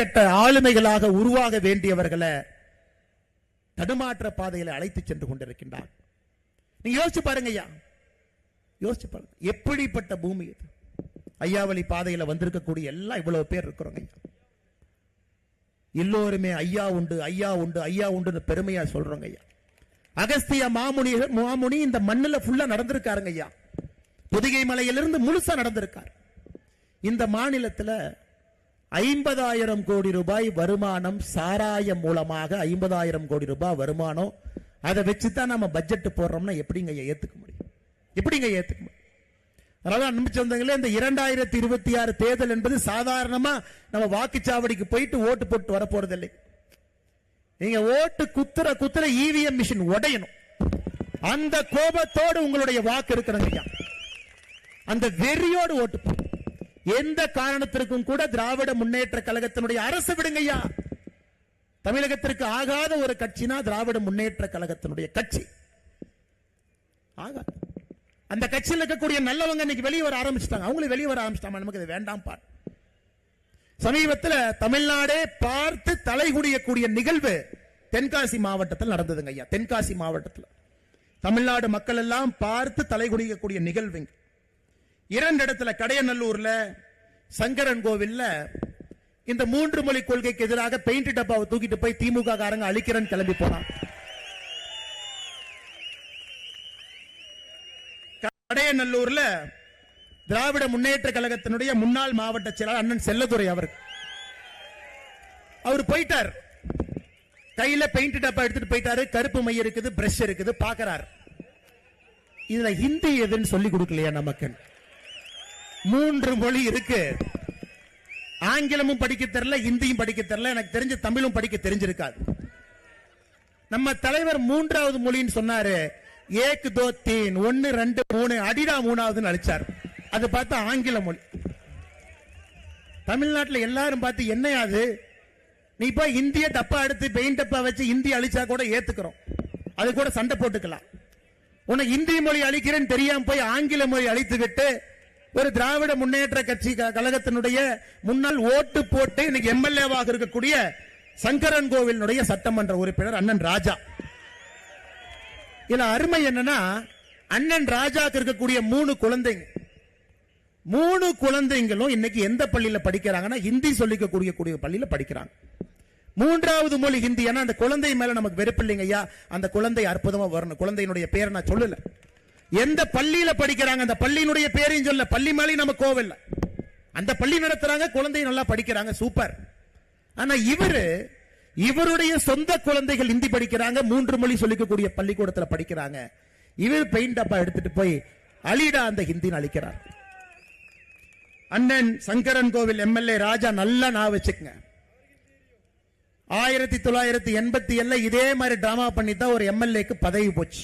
கட்ட ஆளுமைகளாக உருவாக வேண்டியவர்களை தடுமாற்ற பாதையில் அழைத்து சென்று கொண்டிருக்கின்றார். நீங்க யோசிச்சு பாருங்க ஐயா, யோசிச்சு பாருங்க, எப்படிப்பட்ட பூமி இது. ஐயாவளி பாதையில வந்திருக்கக்கூடிய எல்லாம் இவ்வளவு பேர் இருக்கிறோங்க ஐயா. எல்லோருமே ஐயா உண்டு ஐயா உண்டு ஐயா உண்டு பெருமையா சொல்றோங்க ஐயா. அகஸ்திய மாமுனி இந்த மண்ணுல ஃபுல்லா நடந்திருக்காருங்க ஐயா. பொதிகை மலையிலிருந்து முழுசா நடந்திருக்கார். இந்த மாநிலத்தில் 50,000 கோடி ரூபாய் வருமானம் சாராயம் மூலமாக 50,000 கோடி ரூபாய் வருமானம். அதை வச்சுதான் நம்ம பட்ஜெட் போடுறோம்னா எப்படிங்க ஏத்துக்க முடியும்? எப்படிங்க ஏத்துக்க முடியும்? அதனால அனுப்பிச்சு வந்தவங்களே, இந்த 2026 தேர்தல் என்பது சாதாரணமா நம்ம வாக்குச்சாவடிக்கு போயிட்டு ஓட்டு போட்டு வர போறது இல்லை. நீங்க ஓட்டு குத்துற இவிஎம் மிஷின் உடையணும். அந்த கோபத்தோடு உங்களுடைய வாக்கு இருக்கிறாங்க. அந்த வெறியோடு ஓட்டு. எந்த காரணத்திற்கும் கூட திராவிட முன்னேற்ற கழகத்தினுடைய அரசு விடுங்கய்யா. தமிழகத்திற்கு ஆகாத ஒரு கட்சினா திராவிட முன்னேற்ற கழகத்தினுடைய கட்சி ஆகாது. அந்த கட்சியில் இருக்கக்கூடிய நல்லவங்க இன்னைக்கு வெளியே வர ஆரம்பிச்சிட்டாங்க. அவங்களும் வெளியே வர ஆரம்பிச்சிட்டாங்க. நமக்கு இது வேண்டாம் பார். சமீபத்தில் தமிழ்நாடே பார்த்து தலைகுடியக்கூடிய நிகழ்வு தென்காசி மாவட்டத்தில் நடந்ததுங்க ஐயா. தென்காசி மாவட்டத்தில் தமிழ்நாடு மக்கள் எல்லாம் பார்த்து தலைகுடியக்கூடிய நிகழ்வு. 2 இடத்துல, கடையநல்லூர்ல சங்கரன் கோவில்ல இந்த 3 மொழி கொள்கைக்கு எதிராக பெயிண்ட் டப்பாவை தூக்கிட்டு போய் திமுக காரங்க அழிக்கிறன்னு கிளம்பி போனான். கடையநல்லூர்ல திராவிட முன்னேற்ற கழகத்தினுடைய முன்னாள் மாவட்ட செயலாளர் அண்ணன் செல்லதுரை அவர் போயிட்டார். கையில பெயிண்ட் டப்பா எடுத்துட்டு போயிட்டாரு. கருப்பு மை இருக்குது, பிரஷ் இருக்குது, பாக்குறாரு. இதுல ஹிந்தி எதுன்னு சொல்லி கொடுக்கலையா நமக்கு? 3 மொழி இருக்கு. ஆங்கிலமும் படிக்க தெரியல, ஹிந்தியும் படிக்க தெரியல, எனக்கு தெரிஞ்ச தமிழும் படிக்க தெரிஞ்சிருக்காது. நம்ம தலைவர் 3வது மொழின்னு சொன்னாரு. 1 2 3 1 2 3 அடிடா 3வது அழிச்சார். அது பார்த்தா ஆங்கில மொழி. தமிழ்நாட்டில் எல்லாரும் பார்த்து என்னையாது நீ போய் இந்திய டப்பா எடுத்து பெயிண்ட் டப்பா வச்சு இந்தி அழிச்சா கூட ஏத்துக்கிறோம், அது கூட சண்டை போட்டுக்கலாம். உனக்கு இந்தி மொழி அழிக்கிறேன்னு தெரியாம போய் ஆங்கில மொழி அழித்து விட்டு ஒரு திராவிட முன்னேற்ற கட்சி கழகத்தினுடைய முன்னாள் ஓட்டு போட்டு இன்னைக்கு எம்எல்ஏவாக இருக்கக்கூடிய சங்கரன் கோவிலுடைய சட்டமன்ற உறுப்பினர் அண்ணன் ராஜா. இதுல அருமை என்னன்னா, அண்ணன் ராஜாக்கு இருக்கக்கூடிய 3 குழந்தைங்க. 3 குழந்தைங்களும் இன்னைக்கு எந்த பள்ளியில படிக்கிறாங்கன்னா ஹிந்தி சொல்லிக்கக்கூடிய பள்ளியில படிக்கிறாங்க. 3வது மொழி ஹிந்தி. ஏன்னா அந்த குழந்தை மேல நமக்கு வெறுப்பு இல்லைங்க ஐயா. அந்த குழந்தை அற்புதமா வரணும். குழந்தையினுடைய பேரை நான் சொல்லல, எந்த பள்ளியில படிக்கிறாங்க அந்த பள்ளியினுடைய பேரையும் சொல்ல. பள்ளி மேலே நம்ம கோவில்ல அந்த பள்ளி நடத்துறாங்க, குழந்தை நல்லா படிக்கிறாங்க, சூப்பர். ஆனா இவருடைய சொந்த குழந்தைகள் ஹிந்தி படிக்கிறாங்க, 3 மொழி சொல்லிக்கக்கூடிய பள்ளிக்கூடத்தில் படிக்கிறாங்க. இவர் பெயிண்ட் டப்பா எடுத்துட்டு போய் அலிடா அந்த ஹிந்தின்னு அழிக்கிறார். அண்ணன் சங்கரன் கோவில் எம்எல்ஏ ராஜா நல்லா நான் வச்சுக்கங்க. 1987 இதே மாதிரி டிராமா பண்ணித்தான் ஒரு எம்எல்ஏக்கு பதவி போச்சு.